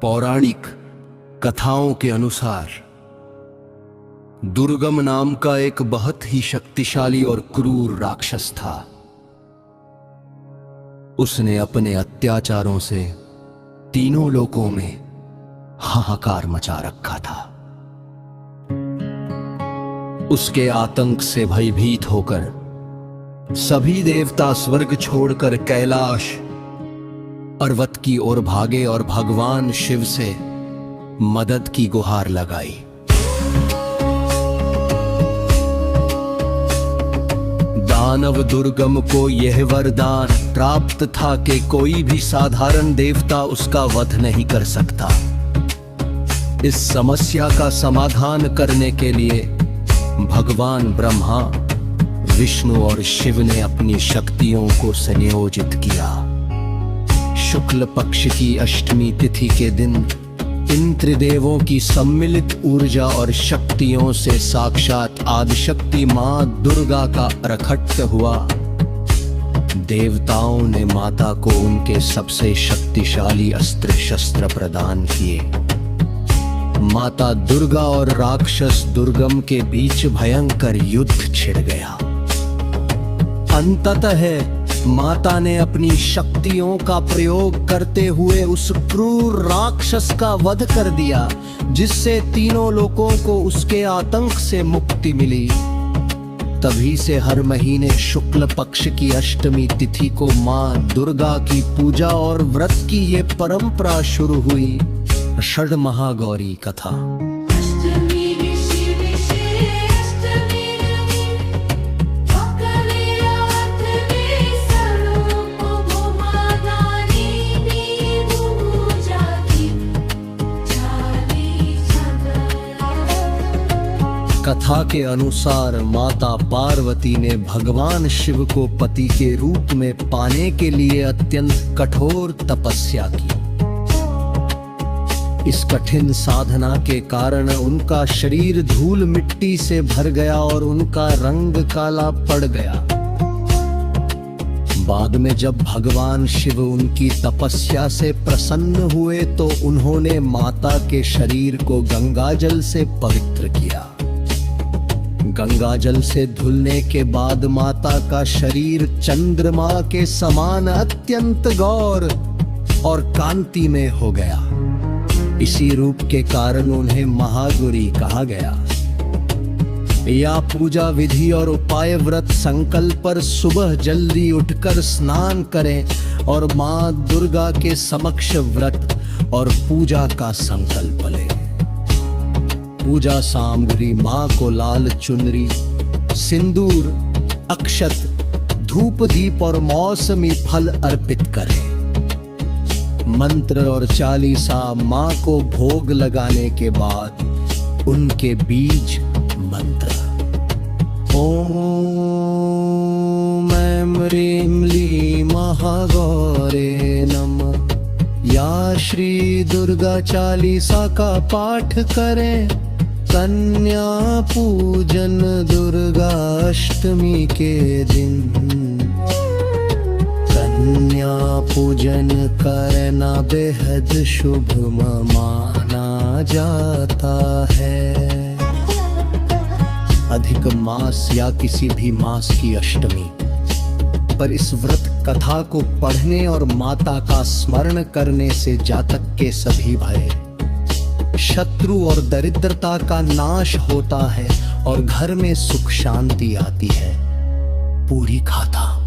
पौराणिक कथाओं के अनुसार दुर्गम नाम का एक बहुत ही शक्तिशाली और क्रूर राक्षस था। उसने अपने अत्याचारों से तीनों लोकों में हाहाकार मचा रखा था। उसके आतंक से भयभीत होकर सभी देवता स्वर्ग छोड़कर कैलाश पर्वत की ओर भागे और भगवान शिव से मदद की गुहार लगाई। दानव दुर्गम को यह वरदान प्राप्त था कि कोई भी साधारण देवता उसका वध नहीं कर सकता। इस समस्या का समाधान करने के लिए भगवान ब्रह्मा, विष्णु और शिव ने अपनी शक्तियों को संयोजित किया। शुक्ल पक्ष की अष्टमी तिथि के दिन इन त्रिदेवों की सम्मिलित ऊर्जा और शक्तियों से साक्षात आदिशक्ति मां दुर्गा का प्रकट हुआ। देवताओं ने माता को उनके सबसे शक्तिशाली अस्त्र शस्त्र प्रदान किए। माता दुर्गा और राक्षस दुर्गम के बीच भयंकर युद्ध छिड़ गया। अंततः माता ने अपनी शक्तियों का प्रयोग करते हुए उस क्रूर राक्षस का वध कर दिया, जिससे तीनों लोगों को उसके आतंक से मुक्ति मिली। तभी से हर महीने शुक्ल पक्ष की अष्टमी तिथि को मां दुर्गा की पूजा और व्रत की ये परंपरा शुरू हुई। षड महागौरी कथा। कथा के अनुसार माता पार्वती ने भगवान शिव को पति के रूप में पाने के लिए अत्यंत कठोर तपस्या की। इस कठिन साधना के कारण उनका शरीर धूल मिट्टी से भर गया और उनका रंग काला पड़ गया। बाद में जब भगवान शिव उनकी तपस्या से प्रसन्न हुए तो उन्होंने माता के शरीर को गंगाजल से पवित्र किया। गंगाजल से धुलने के बाद माता का शरीर चंद्रमा के समान अत्यंत गौर और कांति में हो गया। इसी रूप के कारण उन्हें महागौरी कहा गया। या पूजा विधि और उपाय व्रत संकल्प पर सुबह जल्दी उठकर स्नान करें और मां दुर्गा के समक्ष व्रत और पूजा का संकल्प लें। पूजा सामग्री मां को लाल चुनरी, सिंदूर, अक्षत, धूप दीप और मौसमी फल अर्पित करें। मंत्र और चालीसा मां को भोग लगाने के बाद उनके बीज मंत्र ओम ऐं ह्रीं लीं महागौरे नमः या श्री दुर्गा चालीसा का पाठ करें। कन्या पूजन दुर्गा अष्टमी के दिन। कन्या पूजन करना बेहद शुभ माना जाता है। अधिक मास या किसी भी मास की अष्टमी पर इस व्रत कथा को पढ़ने और माता का स्मरण करने से जातक के सभी भय, शत्रु और दरिद्रता का नाश होता है और घर में सुख शांति आती है। पूरी कथा।